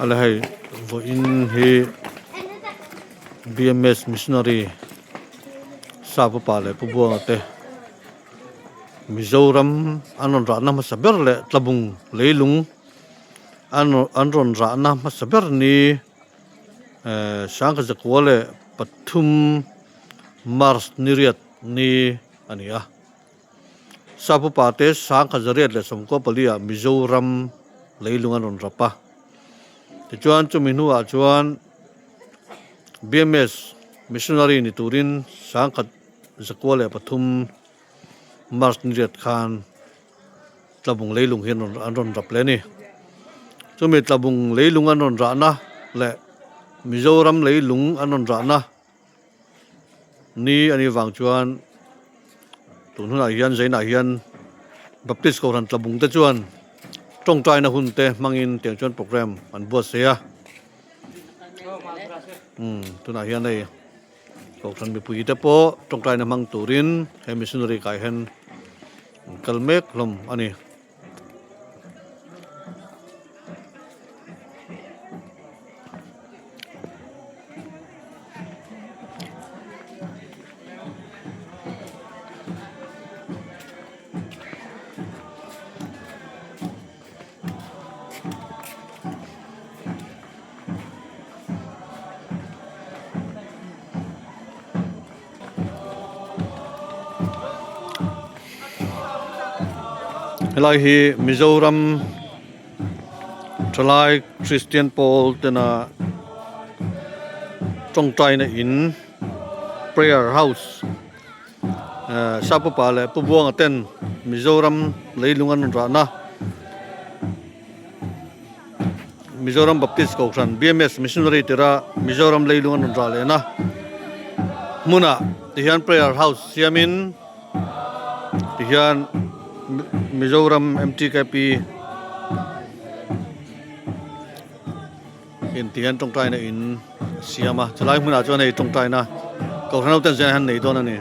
Alahai vo in he BMS missionary sabu pale pubuang ate Mizoram anon rana masaber le tlabung leilung anron rana masaber ni sangka zakwale pathum mars niriat ni ania sabu pate sangka zariat le somko palia Mizoram leilung anon rapa chuan chuminu a chuan BMS missionary ni turin sangkat zakwale pathum mars niriat khan tlabung leilung hin anron raple ni chumi tlabung leilung anon rana le Mizoram leilung anon rana ni ani wang chuan tunhuna hian zaina hian baptist ko ran tlabung te chuan trong trai na hunte mangin tiang chuan program an buat sia tuna hian nei ko than mi pui te po trong trai na mang turin he missionary kai hen kalmek lom ani helai hi Mizoram Thalai Christian Paul tena trong trai na in prayer house sapu pale pubuang aten Mizoram leilungan rana Mizoram Baptist Kokran BMS missionary tera Mizoram leilungan rale na muna tihan prayer house siamin tihan Mizoram MTKP intihan trong trai na in siama chalai muna chuan nei trong trai na ko thanau ten zen han nei don ani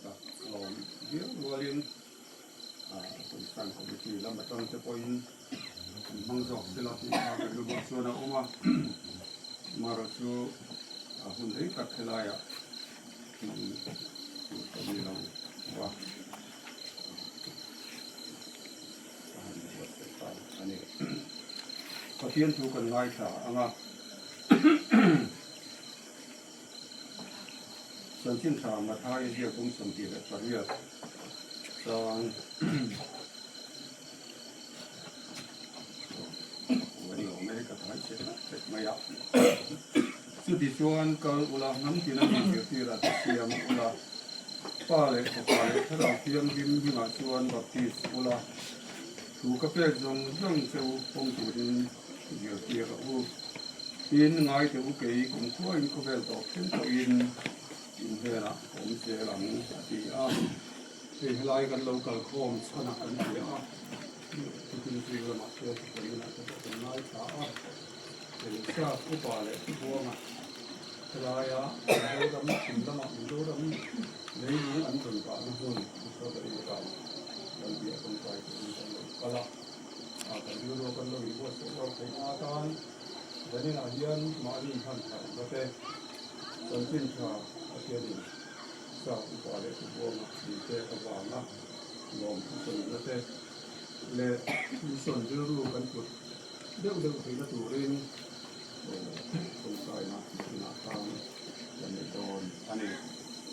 ก็ลองเดี๋ยวรัวเรียนคนสั่งคนที่แล้วมาต้องจะไปมังสอกเสร็จที่พาไปดูบทสวดออกมาเราชูหุ่นที่กัดเทลายตอนนี้เราว่าอันนี้พอเทียนถูกกันง่ายค่ะอ่ะส่วนที่สามมาท้ายเรียกผมสังเกตและเรียกสองวันนี้ผมไม่ได้กระทายเสร็จไม่ยับสุดที่ชวนก็อุลาน้ำที่นั่นเกี่ยวที่เราเตรียมอุลาป้าเลยถ้าเราเตรียมหิมาชวนแบบที่อุลาถูกกระเพาะจงเรื่องเซลล์คงถูกเกี่ยวเกี่ยวกับผู้อินง่ายแต่ผู้เกี่ยผมช่วยกระเพาะตอกเช่นตัวอินเพื่อนะผมเสียหลังที่ที่ไล่กัน local com สนับกันเสียที่คุณสิเรามาเจอที่นี่นะจะเป็นนายสาวเป็นชาผู้ป่าเลยที่บัวมาลายเราดำถึงแล้วมันดูดำในนี้อันตรายนะคุณก็ได้ยินกันเราเบียดกันไปก็ละแต่ดูเรากันเราอีกว่าเราเป็นอาจารย์แต่นี่นะยันมาดีท่านครับแล้วแต่ส่วนสิ้นชาเทียนชาผู้ป่าเลยที่บัวมาดีเจ้าก็ว่านะลองส่วนแล้วแต่เลยมีส่วนที่รู้กันจุดเดี๋ยวถึงจะถูกเรียนสงสัยนะหน้าตาจะไม่โดนอันนี้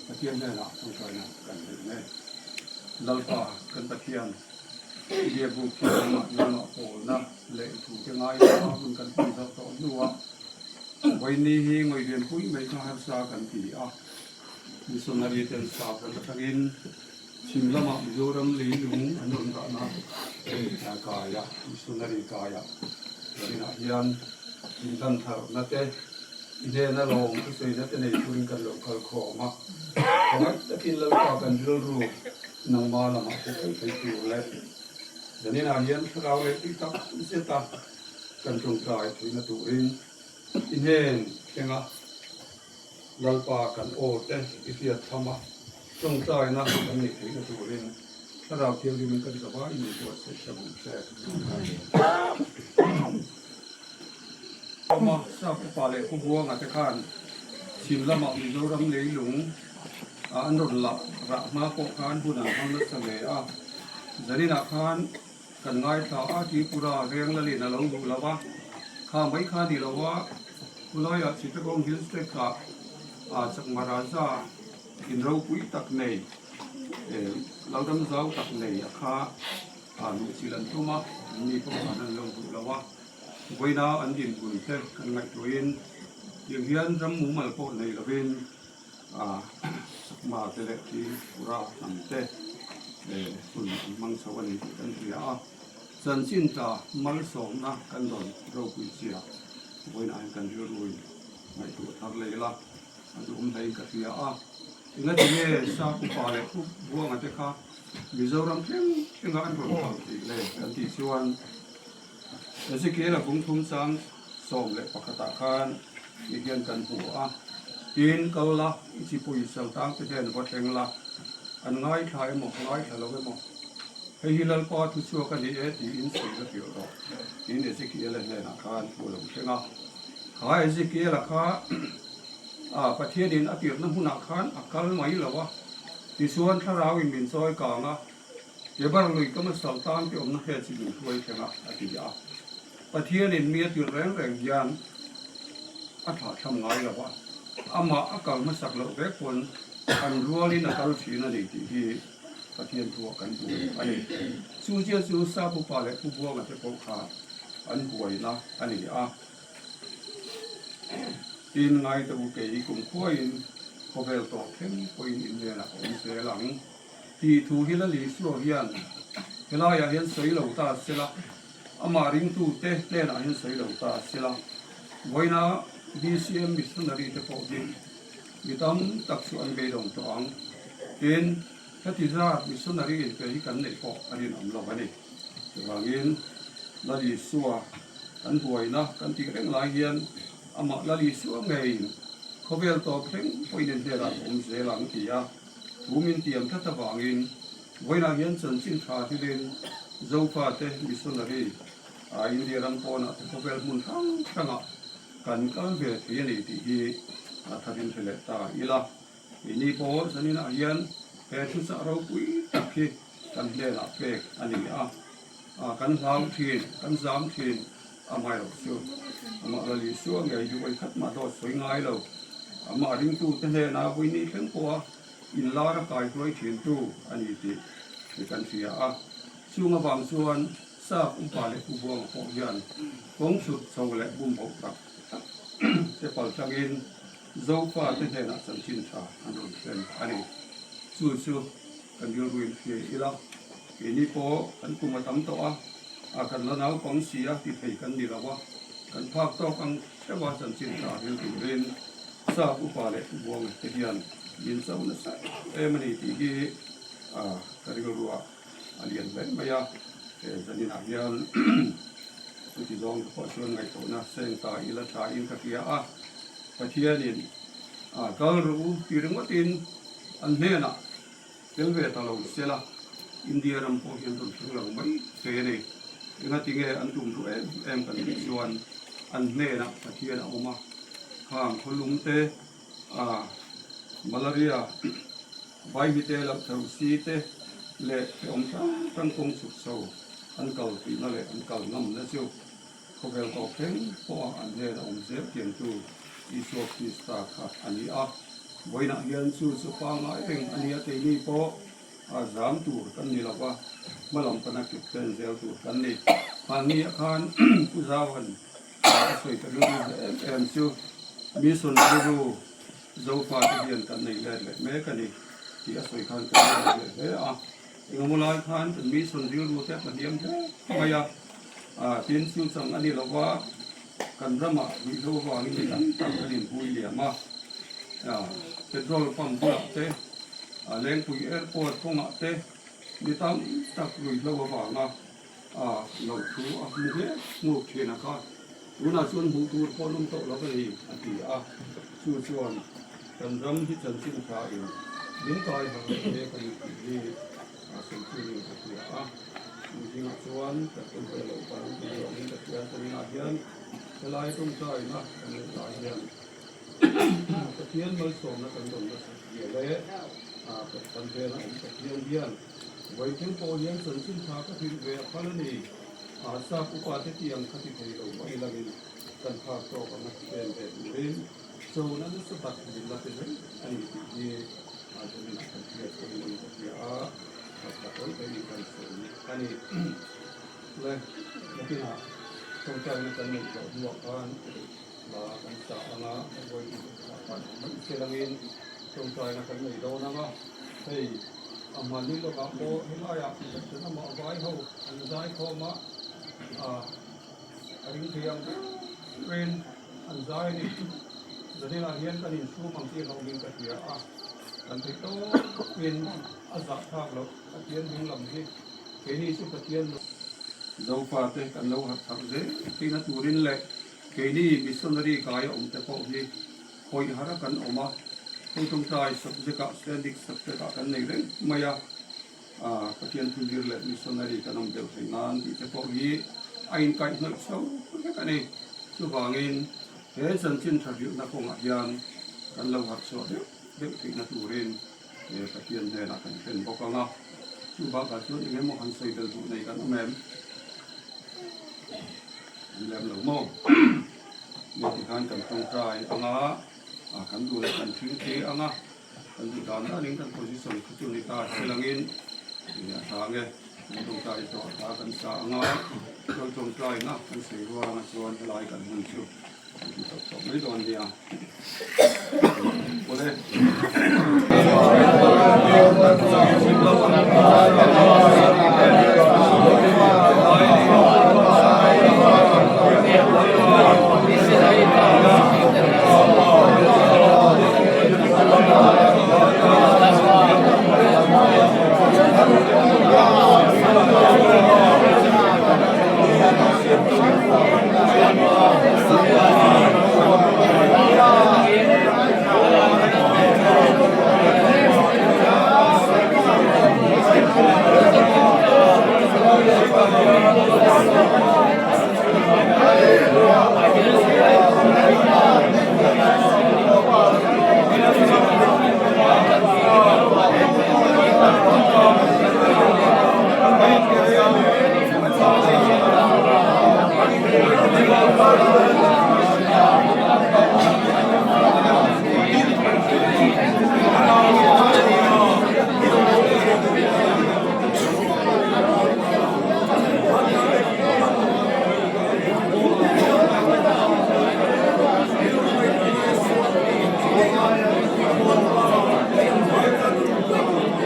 ตะเคียนเนี่ยนะสงสัยนะกันเนี่ยเราป่ากันตะเคียนเรียบบุกเขียนมาโอ้โหนะเลยถูกจะง่ายมากคุณกันปีเราต่อดูว่าวันนี้เฮงวันเรียนคุยไม่ต้องหาสากันปีมีส่วนอะไรเต็มสาวกันตะกินชิมละมาโยรำลีลุงอันนั้นก็นะกายะมีส่วนอะไรกายะวันนี้ยันยินดีท่านนักเตะเดนลงที่สุดนักเตะในทุนกันลงเขาขอมาเพราะงั้นตะกินเราต่อกันรู้นางมาละมาจะไปอยู่แล้วเดี๋ยวนี้นะยันเราเลยที่ตักเสียตักกันตรงกลางที่นักตัวเองอินเฮนเช่นว่าเราป่ากันโอเตอิเสียธรรมะตรงกลางนะกันนี่ที่นักตัวเองถ้าเราเที่ยวที่มันก็จะว่าอยู่ตัวเสียชบุญแท้มาทราบป่าเลยผู้บัวงัดข้านชิมละหมาดโยรำเลยหลงอันรุนละระมาปกคานผู้นำทางนักเสกจะได้นักขานกันง่ายต่อที่ปุระเรียงละลินเราดูแล้วว่าข้าไม่ข้าดีแล้วว่าผู้ลอยสิทธิ์กองฮิลสเตกาจากมาราชาอินเราคุยตักในเราทำเจ้าตักในข้ามีสิลันตุมามีพวกนั้นเราดูแล้วว่าวัยน่าอันดินบุญเต็มกันไม่ตัวเองอย่างเฮียนรำหมูมาพวกในละเป็นมาเตะที่ปุระนั่นเตะคุณมังสวรรค์กันที่สันสินตามัลสองนะกันโดนเราคุยเสียวัยน่ากันที่รวยไม่ตัวทักเลยละอันดูไม่กันที่งั้นที่เนี่ยทราบผู้ป่าเลยผู้บัวงัดข้ามิโซรัมเพ่งที่งานคนทำที่เลยกันที่ชวนแต่สิ่งที่เราคงทุ่มซ้ำส่งเลยปกติการมีเงินกันหัวอินก็ละที่ปุยเสาตั้งที่เดินวัดเองละอันง่ายขายหมกง่ายขายเราไม่หมกให้ฮิลล์ปอทุชัวกันที่ที่อินสิ่งที่เกี่ยวกับอินสิ่งที่อะไรเนี่ยนะการพูดถึงเช่นอ่ะขายสิ่งที่ราคาประเทศนี้อาทิตย์นั้นหุ่นอาคารอาคารไม่หรอวะที่ส่วนถ้าเราอินบินซอยกลางอ่ะเดี๋ยวบางลุยก็มาเสาตั้งที่อมนักเรียนสิ่งที่ช่วยเช่นอ่ะอาทิตย์ประเทศนี้มีจุดแรงยันอัฐทำไงล่ะวะอามาอากาศมาสักเราแค่คนอันรัวนี่นะการชีนั่นเองที่ประเทศทั่วกันตัวอันนี้สู้เจ้าสู้ซาบุปผาเลยผู้บัวมันจะปกขาอันป่วยนะอันนี้อินไงแต่บุเกยกลุ่มขั้วอินเขาเวลต่อเข้มปุ่ยอินเดียนะผมเสียหลังที่ถูกฮิลลีสโลเฮียนเวลาอยากเห็นสวยเหล่าตาเสียละอามาริงตูเต้เล่นอาเห็นสวยเหล่าตาเสียละวันน่ะDCM มิสนารีเตปอดิมิตามตักส่วนเบดงตัวอังอินถ้าที่จะมิสนารีอินเป็นกันในพออันนี้น้ำลงอันนี้ตัวอินลาลิสัวอันป่วยนะกันที่เร่งลายเฮียนอามาลาลิสัวไงเขาเวลต่อเพ่งปุ่ยเดินเดียร์ผมเสียหลังที่ ภูมินเตรียมทัตบางอินไว้นาเฮียนสันสินทาที่เล่นเจ้าฟ้าเตมิสุนารีอินเดียรัมปอนะที่เขาเวลมุนทั้งทั้งกันเวทีนี่ที่ทัดินเทเลตาอีละอินี่พอสันนินาเฮียนทุสเราปุยตักที่กันเดลเปกอันนี้กันสามทีกันสามทีไม่รู้ชัวมาเราลิชัวไงอยู่ไว้ขัดมาโดดสวยงามเรามาดิ้งตู้เทเลนาวินี่เพ่งปัวอินลาระกายด้วยทีนตู้อันนี้ที่กันเสียช่วงบางส่วนทราบปาเล็กผู้บวงของยันของสุดสวรรค์บุญบกตักจะปล่อยจังอินเจ้าฟ้าเทเลนาสันชินชาอันนั้นเป็นอันนี้สู้กันยูรุนเฮียอีละอินี่พอกันกุมาทำตัวกันละนาวของเสียที่ไปกันดีละวะกันภาคต่อกันแค่ว่าสันชินชาเรื่องเรียนทราบอุปาเล็กบวงเทียนยินเสาหน้าใสมันนี่ที่กันก็รู้ว่าอันนี้เป็นไม่ยากจะนี่นักเรียนสุดที่ลองขอชวนไงตัวนะเส้นตาอิละชาอินกัตยาปัจเจียนินก็รู้ที่เรื่องว่าตินอันเนี้ยนะเรื่องเวทเราเสียละอินเดียรำพอเห็นต้นทุนเราไม่เสียเลยงั้นจริงๆอันตุ่มตัวกันชวนอันเนี้ยนะปัจเจียนะออกมาข้างคนลุงเตมาลาเรียใบหิเตลับเทาซีเตเละอมทั้งคงสุดโซอันเก่าปีนั่นแหละอันเก่าน้ำนะเชียวเขาเวลต่อเพ่งเพราะอันเนี้ยอมเสียเปลี่ยนตัวอีสวกอีสตาขาดอันนี้ไว้นักเรียนสู้สุฟังเองอันนี้ที่นี่พอสามตัวกันนี่เราว่าเมื่อลำพนักกิจเป็นเซลตัวกันนี่อันนี้อาคารผู้สาวกันสวยกันรู้ชูมีส่วนรู้เจ้าฟ้าที่เรียนกันในเรื่องแม้กันนี่ที่อาศัยกันเลยเองมุลายขันมีส่วนรู้แต่ประเดี๋ยวทำไมทีนสู้สังอันนี้เราว่ากันระมาวิโรวานี่กันตั้งกันปุยเหลี่ยมเป็นโรลปั๊มพวกเต้เลี้ยงปุยแอร์พอร์ตพวกเต้มีตั้งตักลุยระวางเราคือมืองูเทียนนะครับรู้น่าชวนหูตูพอนุ่มโตเราก็เลยอันที่ชวนกันรำที่ฉันสิ้นชาเองลิ้นกายของเด็กคนที่สิ่งที่มีก็คือมีจริงชวนแต่เป็นไปเราไปที่เราเห็นแต่เพียงตัวนี้อาเทียนจะไล่ตรงใจนะกันเลยหลายเรื่องตะเคียนมันส่งนะกันตรงนั้นเดี๋ยวเลยกันเทียนนะตะเคียนเดียนไว้ถึงโปรเลี้ยงสันสิ้นชาก็ถึงเวลาพลันนี้ทราบอุปาทิยังคติเทโรไว้ละมินกันภาคโตกันนักเป็นเด็กเรียนโซนั้นสบัดดินละเป็นอันนี้ที่จะมีนักเรียนคนนี้ที่ขับรถไปมีการสอนอันนี้เลยแล้วที่ตรงใจในการหนึ่งเราบวกกันกันสาวนะไว้ปันมันเซลังอินตรงใจในการหนึ่งเรานะว่าเฮ้ยอามันนี่เราก็โบให้มาอยากจะทำมาไว้เขาอันใจเขามาอันนี้เทียมเป็นอันใจนี่จะได้เรียนกันอินสู้บางทีเราเรียนกันเยอะกันที่โตเป็นอาสาภาคเราเรียนถึงลำที่เคนี่สุดเรียนเราฟาเตกันเราหัดทำเด็กที่นักดูรินเลยเคนี่มิสซันนารีกายองแต่พอที่คอยหากันออกมาผู้ต้องใจสับเจกะเสดิกสับเจกะกันในเรื่องมายาประเทศทุลีเลยมิสซันนารีกันองเดียวถึงงานที่แต่พอที่ไอ้ไก่นักเช่ากันนี่สุภาเงินเฮ้สันชินทวินักองอาญากันเราหัดสอนเด็กที่นักดูรินประเทศเนี่ยนักเป็นพวกเราสุภาพการช่วยยังไงมั่งใส่เดินดูในกันแม่làm lẩu mò để thì gan cầm trong trai ăn á cắn đuôi cắn trứng thế ăn á cắn đuôi đàn đã đến cắn position cái chỗ này ta sẽ là nghiên thì sáng nghe trong trai cho ta cắn sa ăn á trong trai na cắn sấy qua na chuan lại cắn hôn chiu thì tập mấy đòn gì có đây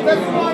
Amen.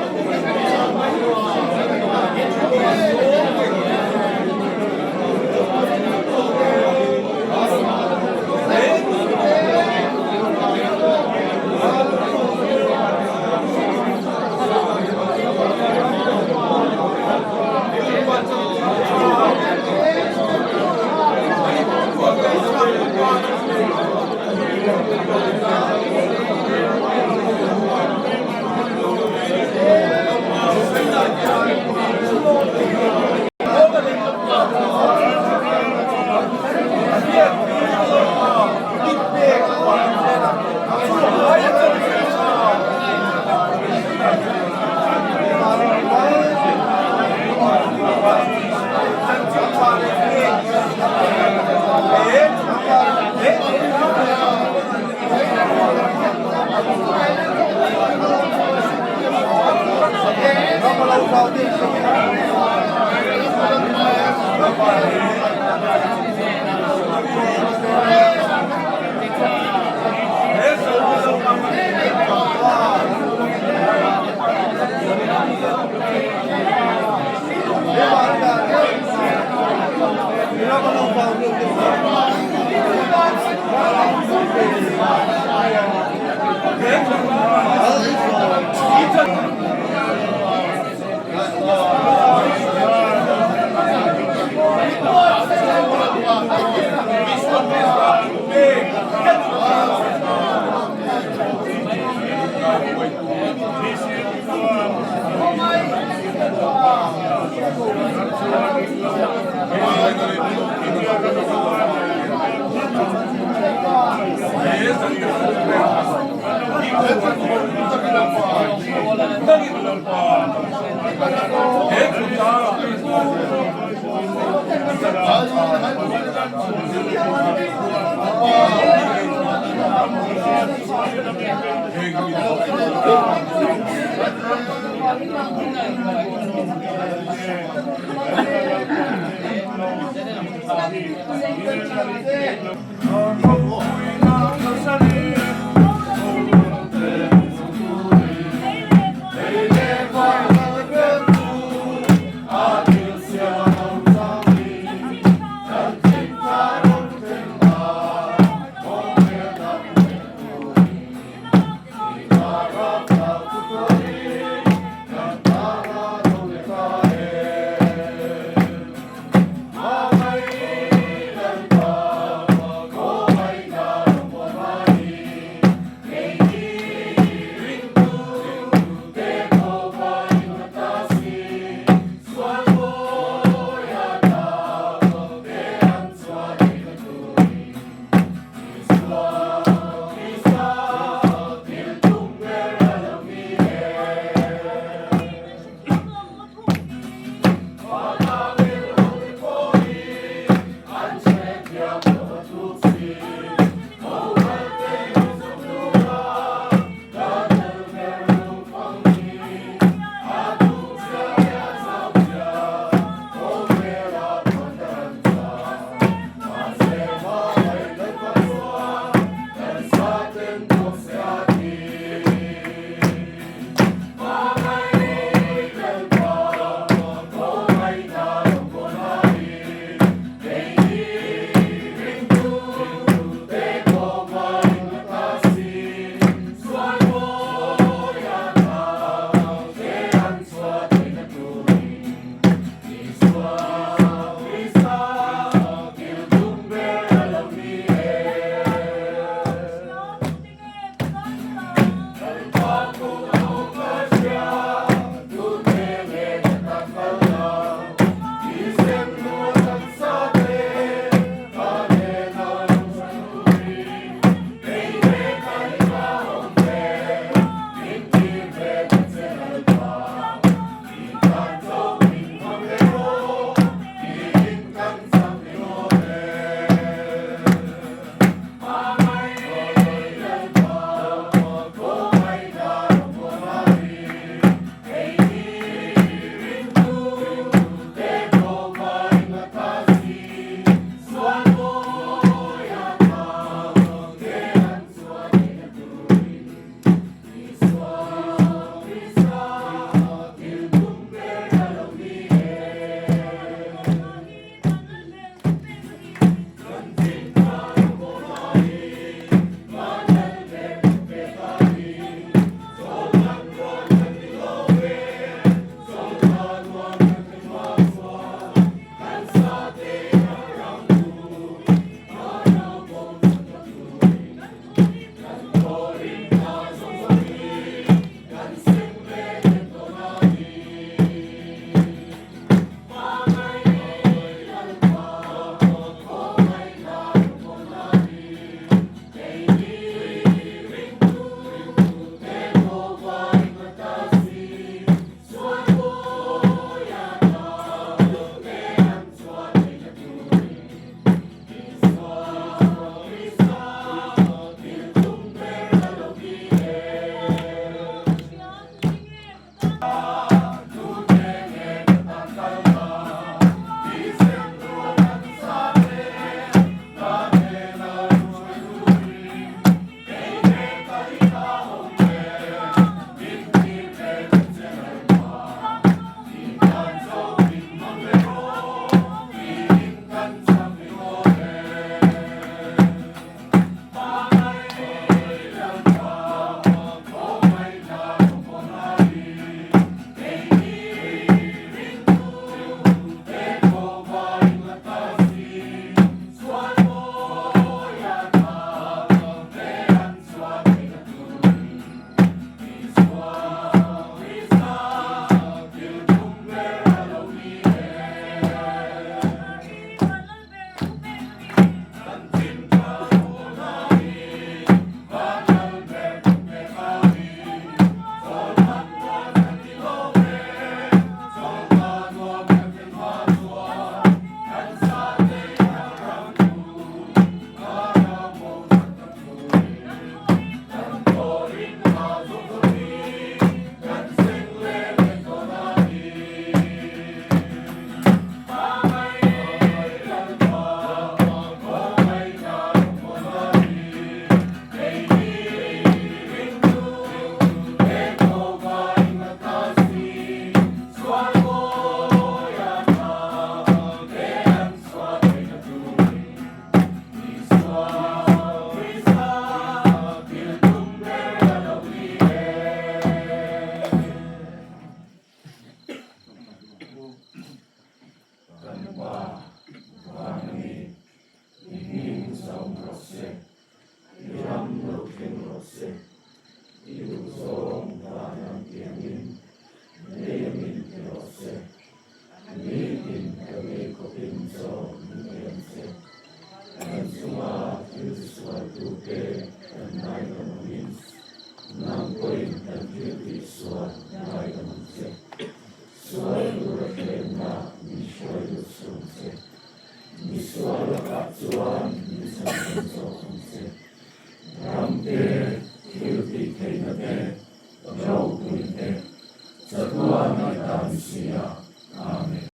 Amitabhishya